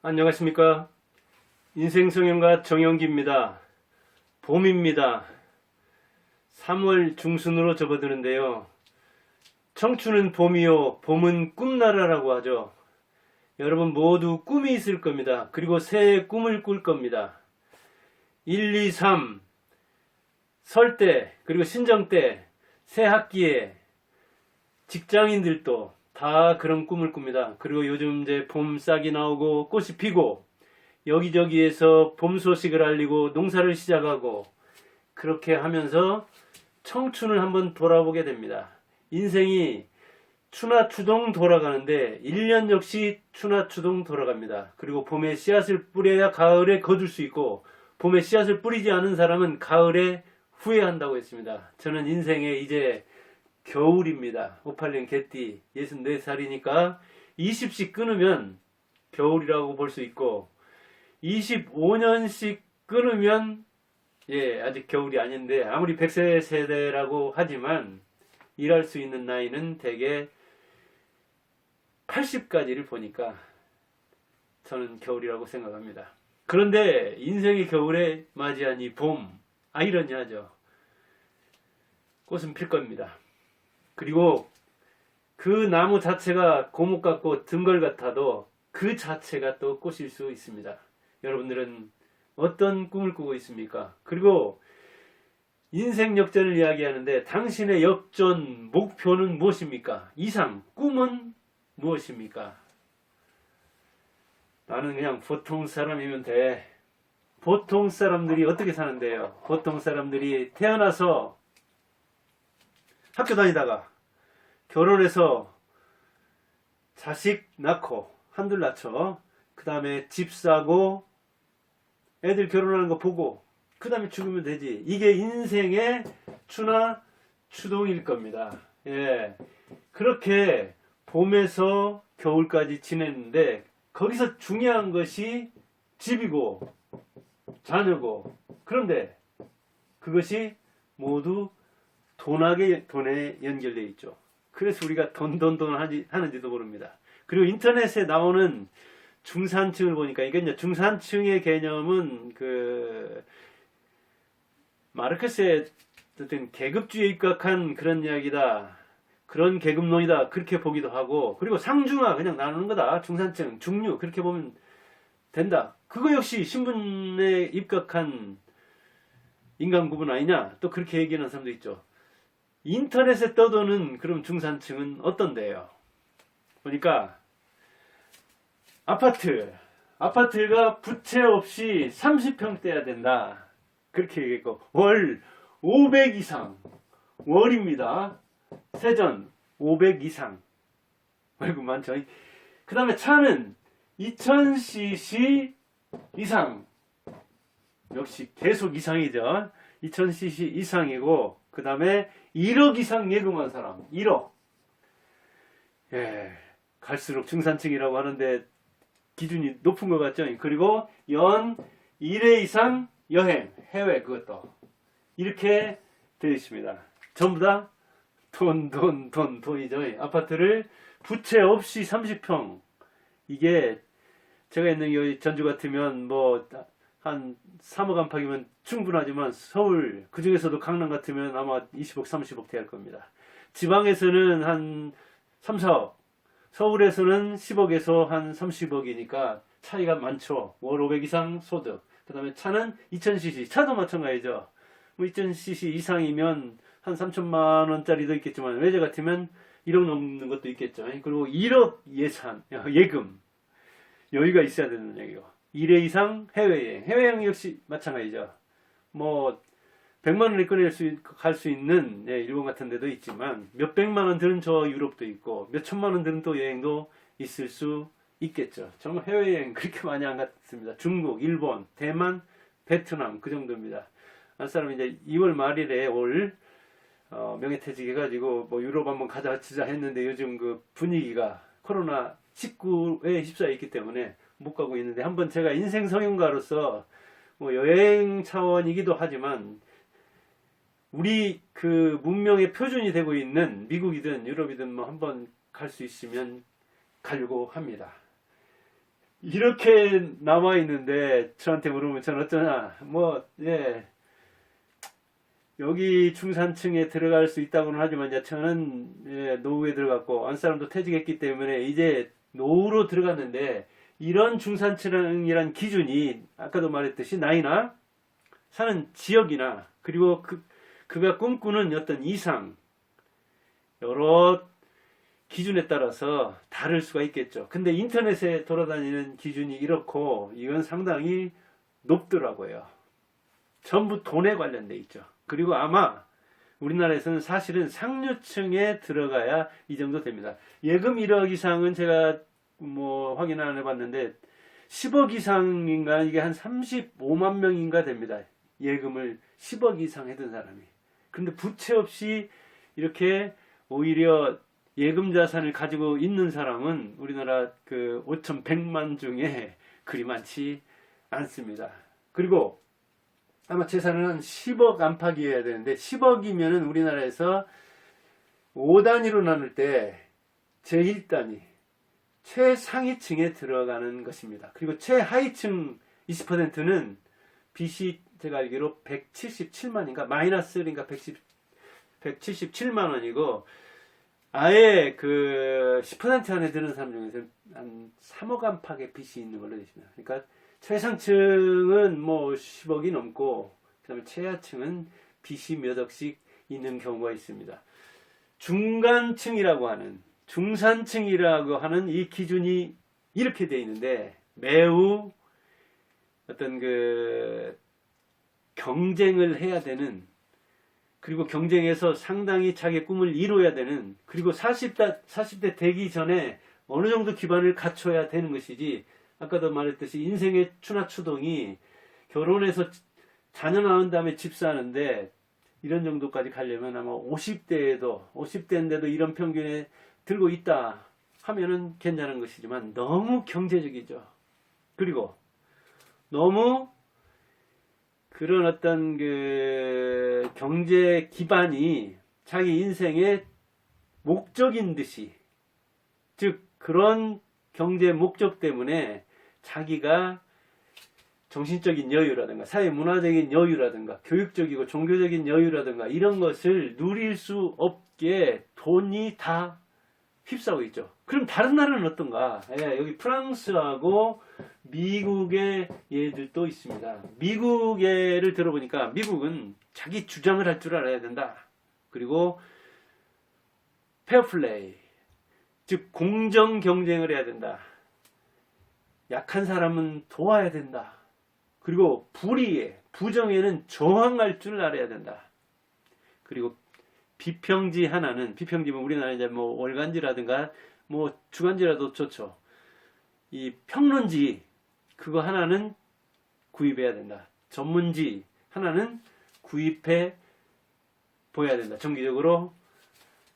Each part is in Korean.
안녕하십니까. 인생성형가 정영기입니다. 봄입니다. 3월 중순으로 접어드는데요. 청춘은 봄이요, 봄은 꿈나라라고 하죠. 여러분 모두 꿈이 있을 겁니다. 그리고 새해 꿈을 꿀 겁니다. 1, 2, 3 설 때, 그리고 신정 때, 새 학기에 직장인들도 다 그런 꿈을 꿉니다. 그리고 요즘 이제 봄 싹이 나오고 꽃이 피고 여기저기에서 봄 소식을 알리고 농사를 시작하고 그렇게 하면서 청춘을 한번 돌아보게 됩니다. 인생이 추나추동 돌아가는데 1년 역시 추나추동 돌아갑니다. 그리고 봄에 씨앗을 뿌려야 가을에 거둘 수 있고 봄에 씨앗을 뿌리지 않은 사람은 가을에 후회한다고 했습니다. 저는 인생에 이제 겨울입니다. 586 개띠 64살이니까 20씩 끊으면 겨울이라고 볼 수 있고 25년씩 끊으면 아직 겨울이 아닌데 아무리 100세 세대라고 하지만 일할 수 있는 나이는 대개 80까지를 보니까 저는 겨울이라고 생각합니다. 그런데 인생의 겨울에 맞이한 이 봄, 아이러니하죠. 꽃은 필 겁니다. 그리고 그 나무 자체가 고목 같고 등걸 같아도 그 자체가 또 꽃일 수 있습니다. 여러분들은 어떤 꿈을 꾸고 있습니까? 그리고 인생 역전을 이야기하는데 당신의 역전 목표는 무엇입니까? 이상, 꿈은 무엇입니까? 나는 그냥 보통 사람이면 돼. 보통 사람들이 어떻게 사는데요? 보통 사람들이 태어나서 학교 다니다가 결혼해서 자식 낳고 한둘 낳죠. 그 다음에 집 사고 애들 결혼하는 거 보고 그 다음에 죽으면 되지. 이게 인생의 추나 추동일 겁니다. 그렇게 봄에서 겨울까지 지냈는데 거기서 중요한 것이 집이고 자녀고, 그런데 그것이 모두 돈에 연결되어 있죠. 그래서 우리가 돈 하는지도 모릅니다. 그리고 인터넷에 나오는 중산층을 보니까 이게 이제 중산층의 개념은 그 마르크스의 어떤 계급주의에 입각한 그런 이야기다. 그런 계급론이다. 그렇게 보기도 하고, 그리고 상중하 그냥 나누는 거다. 중산층, 중류 그렇게 보면 된다. 그거 역시 신분에 입각한 인간 구분 아니냐? 또 그렇게 얘기하는 사람도 있죠. 인터넷에 떠도는 그럼 중산층은 어떤데요? 보니까 아파트가 부채 없이 30평대야 된다. 그렇게 얘기했고, 월 500 이상, 월입니다. 세전 500 이상. 아이고 많죠. 그 다음에 차는 2000cc 이상. 역시 계속 이상이죠. 2000cc 이상이고, 그 다음에 1억 이상 예금한 사람 1억. 갈수록 중산층이라고 하는데 기준이 높은 것 같죠. 그리고 연 1회 이상 여행 해외, 그것도 이렇게 되어 있습니다. 전부 다 돈이죠. 아파트를 부채 없이 30평. 이게 제가 있는 여기 전주 같으면 뭐 한 3억 안팎이면 충분하지만 서울, 그 중에서도 강남 같으면 아마 20억 30억 돼야 할 겁니다. 지방에서는 한 3, 4억, 서울에서는 10억에서 한 30억이니까 차이가 많죠. 월 500 이상 소득. 그 다음에 차는 2000cc, 차도 마찬가지죠. 뭐 2000cc 이상이면 한 3천만 원짜리도 있겠지만 외제 같으면 1억 넘는 것도 있겠죠. 그리고 1억 예금 여유가 있어야 되는 얘기고, 1회 이상 해외여행 역시 마찬가지죠. 뭐 100만 원에 갈 수 있는 일본 같은 데도 있지만 몇 백만 원 들은 저 유럽도 있고 몇 천만 원 들은 또 여행도 있을 수 있겠죠. 정말 해외여행 그렇게 많이 안 갔습니다. 중국, 일본, 대만, 베트남 그 정도입니다. 한 사람이 이제 2월 말일에 올 명예퇴직 해가지고 뭐 유럽 한번 가자 했는데 요즘 그 분위기가 코로나 19에 휩싸여 있기 때문에 못 가고 있는데, 한번 제가 인생 성형가로서 뭐 여행 차원이기도 하지만 우리 그 문명의 표준이 되고 있는 미국이든 유럽이든 뭐 한번 갈 수 있으면 가려고 합니다. 이렇게 남아 있는데 저한테 물으면 전 어쩌나 뭐 예. 여기 중산층에 들어갈 수 있다고는 하지만 이제 저는 예, 노후에 들어갔고 안 사람도 퇴직했기 때문에 이제 노후로 들어갔는데 이런 중산층이란 기준이 아까도 말했듯이 나이나 사는 지역이나 그리고 그가 꿈꾸는 어떤 이상 여러 기준에 따라서 다를 수가 있겠죠. 근데 인터넷에 돌아다니는 기준이 이렇고 이건 상당히 높더라고요. 전부 돈에 관련돼 있죠. 그리고 아마 우리나라에서는 사실은 상류층에 들어가야 이 정도 됩니다. 예금 1억 이상은 제가 뭐 확인 안 해봤는데 10억 이상인가 이게 한 35만 명인가 됩니다. 예금을 10억 이상 해둔 사람이. 그런데 부채 없이 이렇게 오히려 예금 자산을 가지고 있는 사람은 우리나라 그 5,100만 중에 그리 많지 않습니다. 그리고 아마 재산은 한 10억 안팎이어야 되는데 10억이면은 우리나라에서 5단위로 나눌 때 제1단위 최상위층에 들어가는 것입니다. 그리고 최하위층 20%는 빚이 제가 알기로 177만인가 마이너스인가 177만 원이고 아예 그 10% 안에 드는 사람 중에서 한 3억 안팎의 빚이 있는 걸로 되어 있습니다. 그러니까 최상층은 뭐 10억이 넘고 그다음에 최하층은 빚이 몇 억씩 있는 경우가 있습니다. 중간층이라고 하는 중산층이라고 하는 이 기준이 이렇게 되어 있는데 매우 어떤 그 경쟁을 해야 되는 그리고 경쟁에서 상당히 자기의 꿈을 이루어야 되는 그리고 40대 되기 전에 어느 정도 기반을 갖춰야 되는 것이지 아까도 말했듯이 인생의 추나추동이 결혼해서 자녀 낳은 다음에 집 사는데 이런 정도까지 가려면 아마 50대인데도 이런 평균에 들고 있다 하면은 괜찮은 것이지만 너무 경제적이죠. 그리고 너무 그런 어떤 그 경제 기반이 자기 인생의 목적인 듯이 즉 그런 경제 목적 때문에 자기가 정신적인 여유라든가 사회 문화적인 여유라든가 교육적이고 종교적인 여유라든가 이런 것을 누릴 수 없게 돈이 다 휩싸고 있죠. 그럼 다른 나라는 어떤가? 예, 여기 프랑스하고 미국의 예들도 있습니다. 미국 예를 들어보니까 미국은 자기 주장을 할 줄 알아야 된다. 그리고 페어플레이, 즉 공정 경쟁을 해야 된다. 약한 사람은 도와야 된다. 그리고 불의에, 부정에는 저항할 줄 알아야 된다. 그리고 비평지 하나는 비평지면 우리나라 이제 뭐 월간지라든가 뭐 주간지라도 좋죠. 이 평론지 그거 하나는 구입해야 된다. 전문지 하나는 구입해 보여야 된다. 정기적으로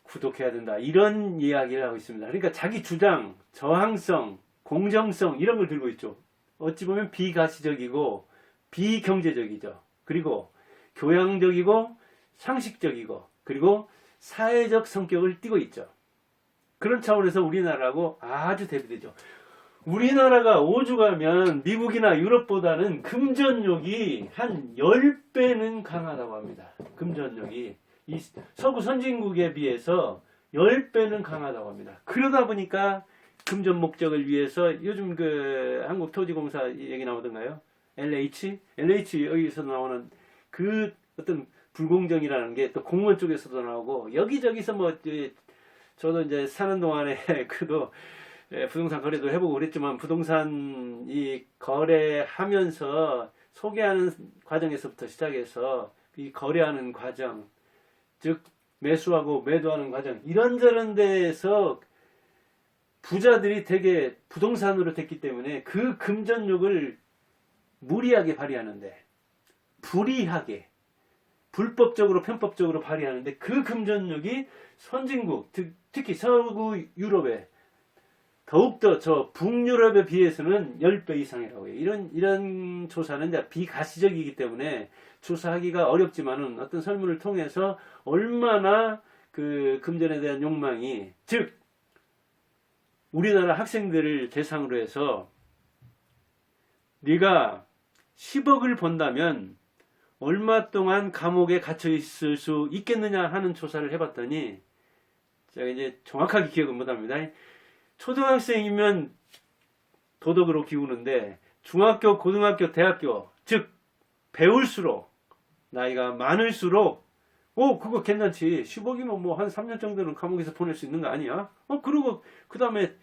구독해야 된다. 이런 이야기를 하고 있습니다. 그러니까 자기 주장, 저항성, 공정성 이런 걸 들고 있죠. 어찌 보면 비가시적이고 비경제적이죠. 그리고 교양적이고 상식적이고 그리고 사회적 성격을 띠고 있죠. 그런 차원에서 우리나라하고 아주 대비되죠. 우리나라가 오죽하면 미국이나 유럽보다는 금전욕이 한 10배는 강하다고 합니다. 금전욕이 이 서구 선진국에 비해서 10배는 강하다고 합니다. 그러다 보니까 금전 목적을 위해서 요즘 그 한국토지공사 얘기 나오던가요? LH 여기서 나오는 그 어떤 불공정이라는 게 또 공무원 쪽에서도 나오고 여기저기서 뭐 저도 이제 사는 동안에 그래도 부동산 거래도 해보고 그랬지만 부동산 이 거래하면서 소개하는 과정에서부터 시작해서 이 거래하는 과정 즉 매수하고 매도하는 과정 이런저런 데에서 부자들이 되게 부동산으로 됐기 때문에 그 금전욕을 무리하게 발휘하는데 불이하게 불법적으로 편법적으로 발휘하는데 그 금전욕이 선진국 특히 서구 유럽에 더욱더 저 북유럽에 비해서는 10배 이상이라고 해요. 이런 조사는 이제 비가시적이기 때문에 조사하기가 어렵지만은 어떤 설문을 통해서 얼마나 그 금전에 대한 욕망이 즉 우리나라 학생들을 대상으로 해서 네가 10억을 번다면 얼마 동안 감옥에 갇혀 있을 수 있겠느냐 하는 조사를 해봤더니, 제가 이제 정확하게 기억은 못합니다. 초등학생이면 도덕으로 기우는데 중학교, 고등학교, 대학교, 즉 배울수록 나이가 많을수록 그거 괜찮지. 10억이면 뭐 한 3년 정도는 감옥에서 보낼 수 있는 거 아니야? 그리고 그 다음에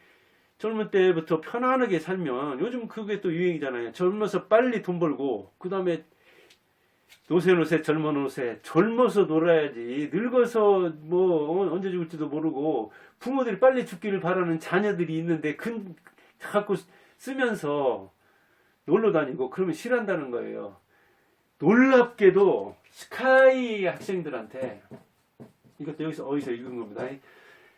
젊은 때부터 편안하게 살면, 요즘 그게 또 유행이잖아요. 젊어서 빨리 돈 벌고, 그 다음에 노세 젊어 노세, 젊어서 놀아야지. 늙어서 뭐 언제 죽을지도 모르고 부모들이 빨리 죽기를 바라는 자녀들이 있는데 자꾸 쓰면서 놀러 다니고 그러면 싫어한다는 거예요. 놀랍게도 스카이 학생들한테, 이것도 여기서 어디서 읽은 겁니다.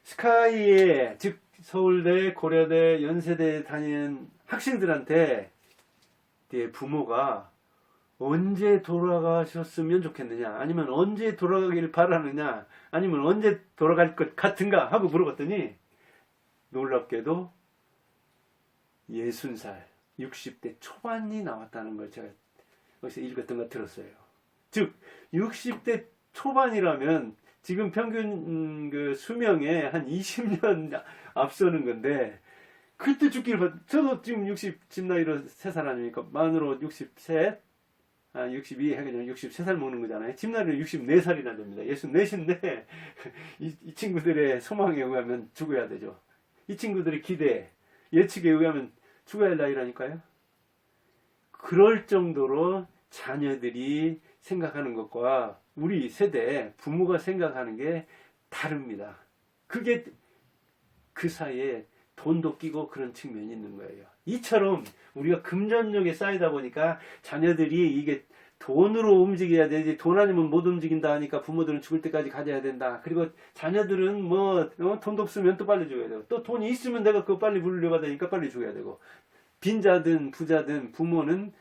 스카이에, 즉 서울대, 고려대, 연세대 다니는 학생들한테 부모가 언제 돌아가셨으면 좋겠느냐, 아니면 언제 돌아가길 바라느냐, 아니면 언제 돌아갈 것 같은가 하고 물어봤더니 놀랍게도 60살, 60대 초반이 나왔다는 걸 제가 여기서 읽었던 거 들었어요. 즉 60대 초반이라면 지금 평균 그 수명에 한 20년 앞서는 건데, 그때 죽기를 저도 지금 60 나이로 3살 아닙니까? 만으로 63, 62 해가지고 63살 먹는 거잖아요. 집 나이로 64살이나 됩니다. 64인데 이 친구들의 소망에 의하면 죽어야 되죠. 이 친구들의 기대, 예측에 의하면 죽어야 할 나이라니까요. 그럴 정도로 자녀들이 생각하는 것과 우리 세대 부모가 생각하는 게 다릅니다. 그게 그 사이에 돈도 끼고 그런 측면이 있는 거예요. 이처럼 우리가 금전력에 쌓이다 보니까 자녀들이 이게 돈으로 움직여야 되지, 돈 아니면 못 움직인다 하니까 부모들은 죽을 때까지 가져야 된다. 그리고 자녀들은 돈도 없으면 또 빨리 죽어야 되고, 또 돈이 있으면 내가 그거 빨리 물려받으니까 빨리 죽어야 되고, 빈자든 부자든 부모는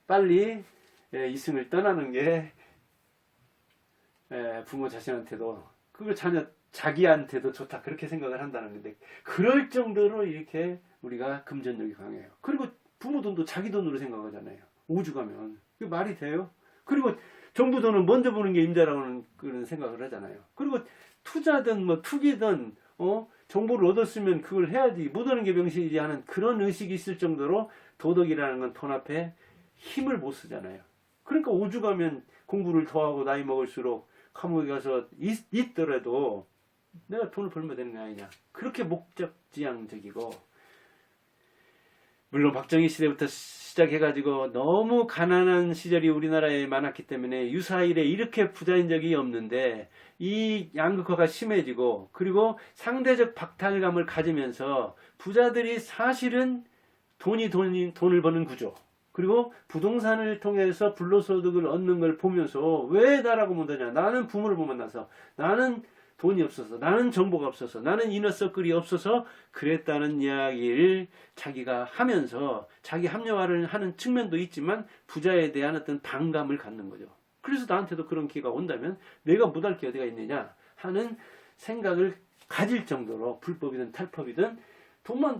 빨리 이승을 떠나는 게 부모 자신한테도, 그걸 자기한테도 좋다, 그렇게 생각을 한다는 건데, 그럴 정도로 이렇게 우리가 금전력이 강해요. 그리고 부모 돈도 자기 돈으로 생각하잖아요. 오죽하면 그게 말이 돼요? 그리고 정부 돈은 먼저 보는 게 임자라고는 그런 생각을 하잖아요. 그리고 투자든 투기든 정보를 얻었으면 그걸 해야지, 못 하는 게 명실이지 하는 그런 의식이 있을 정도로 도덕이라는 건 돈 앞에 힘을 못 쓰잖아요. 그러니까 오죽하면 공부를 더하고 나이 먹을수록 감옥에 가서 있더라도 내가 돈을 벌면 되는 게 아니냐, 그렇게 목적지향적이고, 물론 박정희 시대부터 시작해가지고 너무 가난한 시절이 우리나라에 많았기 때문에 유사일에 이렇게 부자인 적이 없는데, 이 양극화가 심해지고, 그리고 상대적 박탈감을 가지면서 부자들이 사실은 돈을 버는 구조, 그리고 부동산을 통해서 불로소득을 얻는 걸 보면서 왜 나라고 못하냐, 나는 부모를 못 만나서, 나는 돈이 없어서, 나는 정보가 없어서, 나는 이너서클이 없어서 그랬다는 이야기를 자기가 하면서 자기 합리화를 하는 측면도 있지만 부자에 대한 어떤 반감을 갖는 거죠. 그래서 나한테도 그런 기회가 온다면 내가 못할 게 어디가 있느냐 하는 생각을 가질 정도로, 불법이든 탈법이든 돈만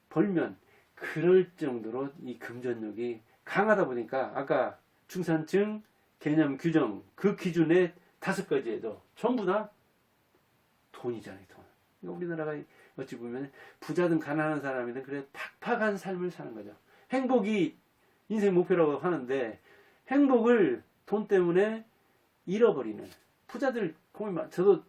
벌면 그럴 정도로 이 금전력이 강하다 보니까, 아까 중산층 개념 규정 그 기준에 5가지에도 전부 다 돈이잖아요, 돈. 그러니까 우리나라가 어찌 보면 부자든 가난한 사람이든 그래 팍팍한 삶을 사는 거죠. 행복이 인생 목표라고 하는데 행복을 돈 때문에 잃어버리는 부자들 고민 많. 저도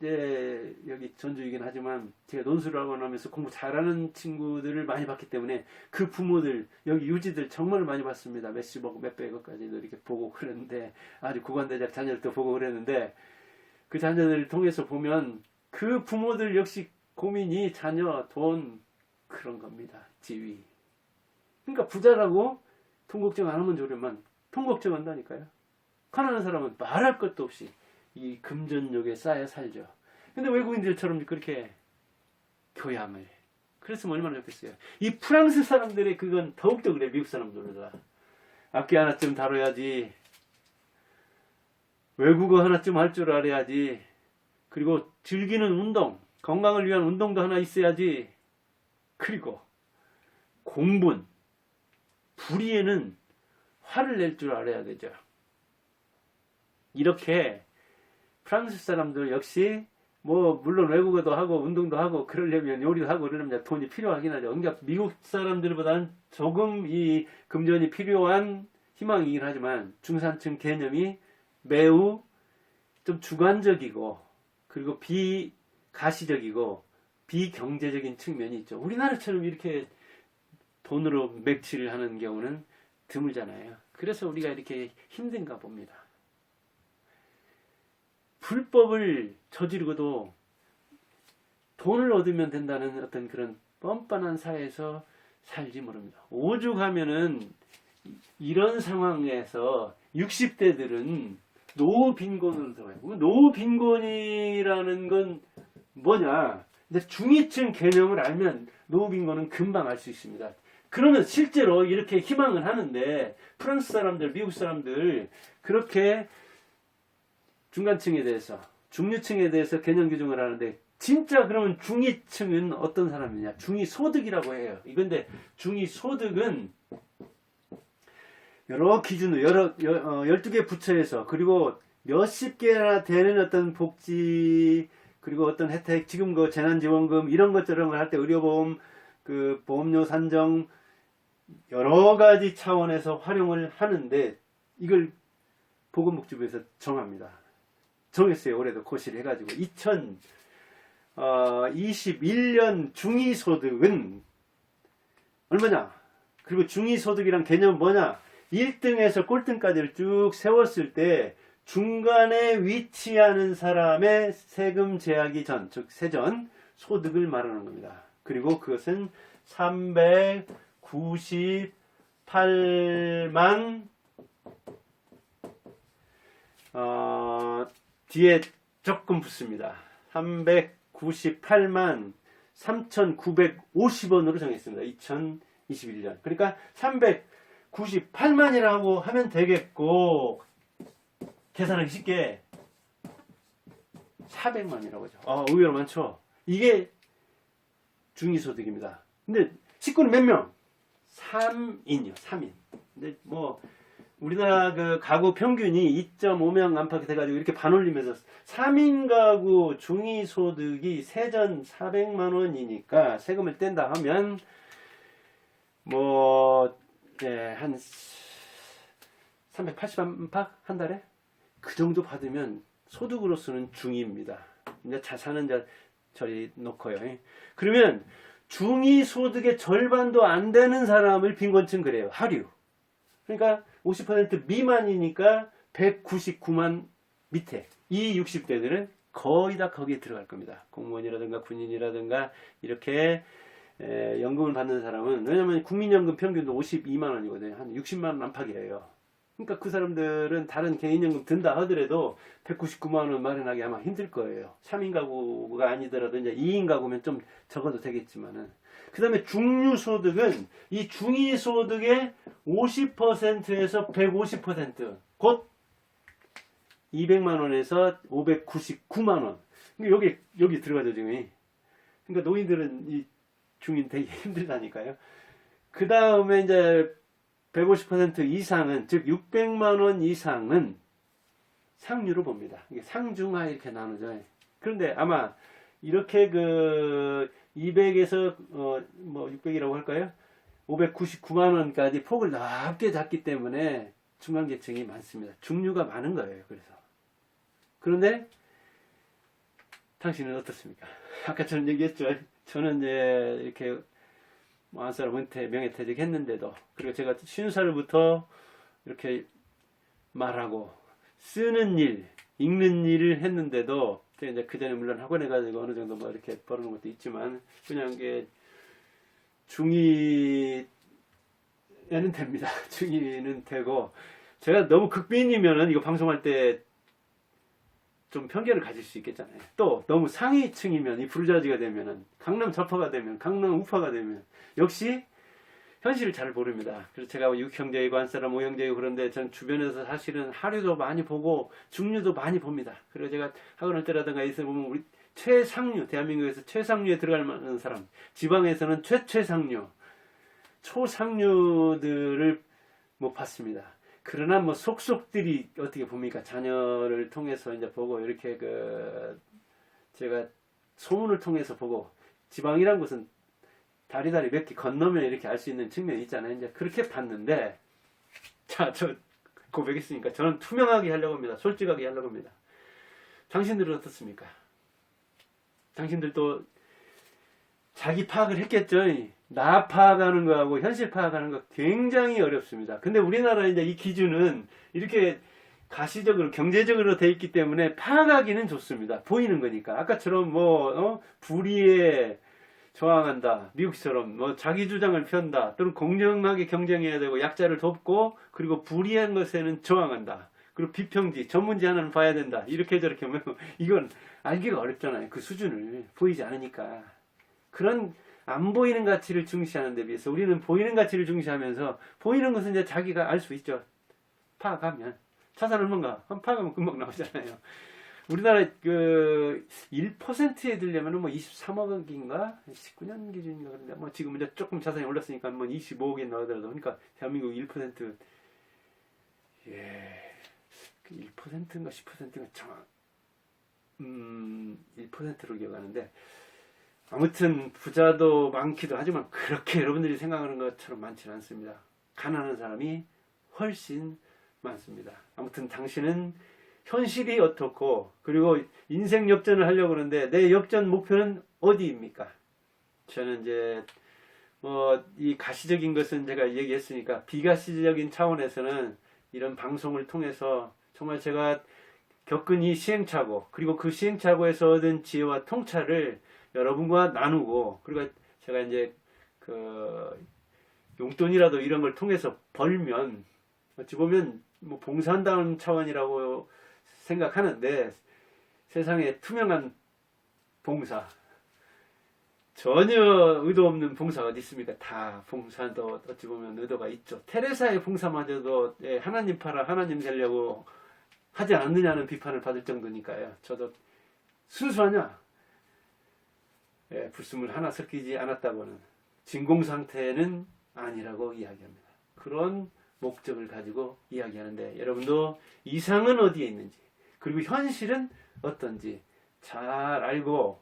여기 전주이긴 하지만 제가 논술을 하고 나면서 공부 잘하는 친구들을 많이 봤기 때문에 그 부모들, 여기 유지들 정말 많이 봤습니다. 몇십억, 몇백억까지도 이렇게 보고 그랬는데, 아주 구관대작 자녀들도 보고 그랬는데, 그 자녀들을 통해서 보면 그 부모들 역시 고민이 자녀, 돈, 그런 겁니다. 지위. 그러니까 부자라고 돈 걱정 안 하면 좋으면 돈 걱정한다니까요. 가난한 사람은 말할 것도 없이 이 금전욕에 쌓여 살죠. 근데 외국인들처럼 그렇게 교양을, 그랬으면 얼마나 좋겠어요. 이 프랑스 사람들의 그건 더욱더 그래. 미국 사람들보다 악기 하나쯤 다뤄야지, 외국어 하나쯤 할 줄 알아야지, 그리고 즐기는 운동, 건강을 위한 운동도 하나 있어야지, 그리고 공분, 불의에는 화를 낼 줄 알아야 되죠. 이렇게 프랑스 사람들 역시 뭐 물론 외국어도 하고 운동도 하고 그러려면 요리도 하고 그러려면 돈이 필요하긴 하죠. 그러니까 미국 사람들보다는 조금 이 금전이 필요한 희망이긴 하지만 중산층 개념이 매우 좀 주관적이고 그리고 비가시적이고 비경제적인 측면이 있죠. 우리나라처럼 이렇게 돈으로 맥치를 하는 경우는 드물잖아요. 그래서 우리가 이렇게 힘든가 봅니다. 불법을 저지르고도 돈을 얻으면 된다는 어떤 그런 뻔뻔한 사회에서 살지 모릅니다. 오죽하면은 이런 상황에서 60대들은 노후빈곤으로 들어가요. 노후빈곤이라는 건 뭐냐? 근데 중위층 개념을 알면 노후빈곤은 금방 알 수 있습니다. 그러면 실제로 이렇게 희망을 하는데 프랑스 사람들, 미국 사람들 그렇게 중간층에 대해서, 중류층에 대해서 개념 규정을 하는데 진짜 그러면 중위층은 어떤 사람이냐? 중위소득이라고 해요. 이건데 중위소득은 여러 기준으로 12개 부처에서 그리고 몇십 개나 되는 어떤 복지 그리고 어떤 혜택 지금 그 재난지원금 이런 것처럼 할 때 의료보험 그 보험료 산정 여러 가지 차원에서 활용을 하는데 이걸 보건복지부에서 정합니다. 정했어요. 올해도 고시를 해가지고 2021년 중위소득은 얼마냐? 그리고 중위소득이란 개념은 뭐냐? 1등에서 꼴등까지를 쭉 세웠을 때 중간에 위치하는 사람의 세금 제하기 전, 즉 세전 소득을 말하는 겁니다. 그리고 그것은 398만 뒤에 적금 붙습니다. 398만 3,950원으로 정했습니다. 2021년. 그러니까 398만이라고 하면 되겠고 계산하기 쉽게 400만이라고 하죠. 의외로 많죠. 이게 중위소득입니다. 근데 식구는 몇 명? 3인이요. 3인. 근데 뭐 우리나라 그 가구 평균이 2.5명 안팎이 돼가지고 이렇게 반올리면서 3인 가구 중위소득이 세전 400만 원이니까 세금을 뗀다 하면 한 380 안팎 한 달에 그 정도 받으면 소득으로서는 중위입니다. 이제 자산은 저리 놓고요. 그러면 중위소득의 절반도 안 되는 사람을 빈곤층 그래요. 하류. 그러니까 50% 미만이니까 199만 밑에. 이 60대들은 거의 다 거기에 들어갈 겁니다. 공무원이라든가 군인이라든가 이렇게 연금을 받는 사람은 왜냐하면 국민연금 평균도 52만 원이거든요. 한 60만 원 안팎이에요. 그러니까 그 사람들은 다른 개인연금 든다 하더라도 199만 원 마련하기 아마 힘들 거예요. 3인 가구가 아니더라도 이제 2인 가구면 좀 적어도 되겠지만은. 그 다음에 중류소득은 이 중위소득의 50%에서 150%, 곧 200만 원에서 599만 원. 여기 들어가죠, 지금. 그러니까 노인들은 이 중인 되게 힘들다니까요. 그 다음에 이제 150% 이상은, 즉 600만 원 이상은 상류로 봅니다. 이게 상중하 이렇게 나누죠. 그런데 아마 이렇게 200에서 600이라고 할까요? 599만 원까지 폭을 넓게 잡기 때문에 중간계층이 많습니다. 중류가 많은 거예요. 그런데 당신은 어떻습니까? 아까 저는 얘기했죠. 저는 이제 이렇게 안사람 명예퇴직 했는데도, 그리고 제가 50살부터 이렇게 말하고 쓰는 일, 읽는 일을 했는데도, 제가 이제 그 전에 물론 학원에 가지고 어느 정도 뭐 이렇게 벌어놓은 것도 있지만, 그냥 이게 중위에는 됩니다. 중위는 되고, 제가 너무 극빈이면은 이거 방송할 때 좀 편견을 가질 수 있겠잖아요. 또 너무 상위층이면, 이 부르주아지가 되면은, 강남 좌파가 되면, 강남 우파가 되면 역시 현실을 잘 모릅니다. 그래서 제가 6형제이고 한 사람 5형제이고 그런데 전 주변에서 사실은 하류도 많이 보고 중류도 많이 봅니다. 그리고 제가 학원할 때라든가 있어 보면 우리 최상류, 대한민국에서 최상류에 들어갈 만한 사람, 지방에서는 최상류, 초상류들을 못 봤습니다. 그러나 뭐 속속들이 어떻게 봅니까? 자녀를 통해서 이제 보고 이렇게 제가 소문을 통해서 보고 지방이란 곳은 다리다리 몇 개 건너면 이렇게 알 수 있는 측면이 있잖아요. 이제 그렇게 봤는데 자, 저 고백했으니까 저는 투명하게 하려고 합니다. 솔직하게 하려고 합니다. 당신들은 어떻습니까? 당신들도 자기 파악을 했겠죠. 나 파악하는 거하고 현실 파악하는 거 굉장히 어렵습니다. 근데 우리나라 이제 이 기준은 이렇게 가시적으로 경제적으로 돼 있기 때문에 파악하기는 좋습니다. 보이는 거니까. 아까처럼 불의에 저항한다. 미국처럼 자기 주장을 편다. 또는 공정하게 경쟁해야 되고 약자를 돕고 그리고 불의한 것에는 저항한다. 그리고 비평지, 전문지 하나는 봐야 된다. 이렇게 저렇게 하면 이건 알기가 어렵잖아요. 그 수준을 보이지 않으니까. 그런 안 보이는 가치를 중시하는 데 비해서 우리는 보이는 가치를 중시하면서 보이는 것은 이제 자기가 알 수 있죠. 파악하면. 자산 얼마인가? 파악하면 금방 나오잖아요. 우리나라 1%에 들려면 23억인가? 19년 기준인가 그런데 지금 이제 조금 자산이 올랐으니까 25억이 나오더라도 그러니까 대한민국 1% 예. 1%인가 10%인가 정확 1%로 기억하는데 아무튼 부자도 많기도 하지만 그렇게 여러분들이 생각하는 것처럼 많지는 않습니다. 가난한 사람이 훨씬 많습니다. 아무튼 당신은 현실이 어떻고 그리고 인생 역전을 하려고 하는데 내 역전 목표는 어디입니까? 저는 이제 이 가시적인 것은 제가 얘기했으니까 비가시적인 차원에서는 이런 방송을 통해서 정말 제가 겪은 이 시행착오 그리고 그 시행착오에서 얻은 지혜와 통찰을 여러분과 나누고 그리고 제가 이제 용돈이라도 이런 걸 통해서 벌면 어찌 보면 봉사한다는 차원이라고 생각하는데 세상에 투명한 봉사 전혀 의도 없는 봉사가 어디 있습니까? 다 봉사도 어찌 보면 의도가 있죠. 테레사의 봉사마저도 하나님 팔아 하나님 되려고 하지 않느냐는 비판을 받을 정도니까요. 저도 순수하냐? 불순물 하나 섞이지 않았다고는 진공 상태는 아니라고 이야기합니다. 그런 목적을 가지고 이야기하는데 여러분도 이상은 어디에 있는지 그리고 현실은 어떤지 잘 알고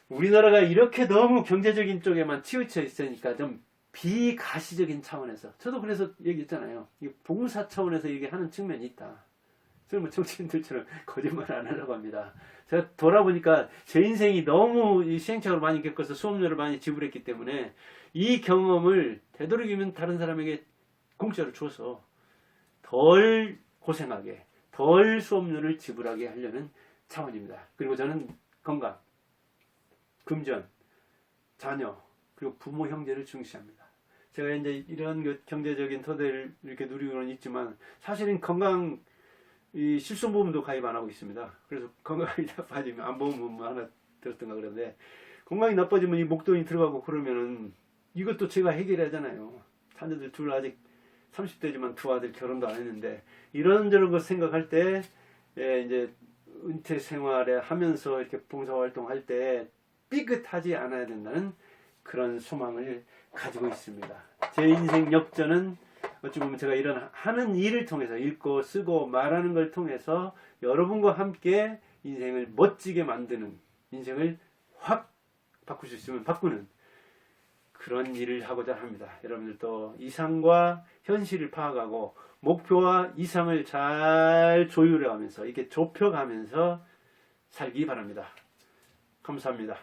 우리나라가 이렇게 너무 경제적인 쪽에만 치우쳐 있으니까 좀 비가시적인 차원에서 저도 그래서 얘기했잖아요. 이 봉사 차원에서 얘기하는 측면이 있다. 저는 정치인들처럼 거짓말 안 하려고 합니다. 제가 돌아보니까 제 인생이 너무 이 시행착오를 많이 겪어서 수업료를 많이 지불했기 때문에 이 경험을 되도록이면 다른 사람에게 공짜로 줘서 덜 고생하게 덜 수업료를 지불하게 하려는 차원입니다. 그리고 저는 건강, 금전, 자녀, 그리고 부모, 형제를 중시합니다. 제가 이제 이런 경제적인 토대를 이렇게 누리고는 있지만 사실은 건강 이 실손보험도 가입 안 하고 있습니다. 그래서 건강이 나빠지면 안보험 하나 들었던가 그런데 건강이 나빠지면 이 목돈이 들어가고 그러면은 이것도 제가 해결하잖아요. 자녀들 둘 아직 30대지만 두 아들 결혼도 안 했는데 이런저런 거 생각할 때 이제 은퇴 생활에 하면서 이렇게 봉사활동할 때 삐끗하지 않아야 된다는 그런 소망을 가지고 있습니다. 제 인생 역전은 어찌 보면 제가 이런 하는 일을 통해서 읽고 쓰고 말하는 걸 통해서 여러분과 함께 인생을 멋지게 만드는 인생을 확 바꿀 수 있으면 바꾸는 그런 일을 하고자 합니다. 여러분들도 이상과 현실을 파악하고 목표와 이상을 잘 조율해가면서 이렇게 좁혀가면서 살기 바랍니다. 감사합니다.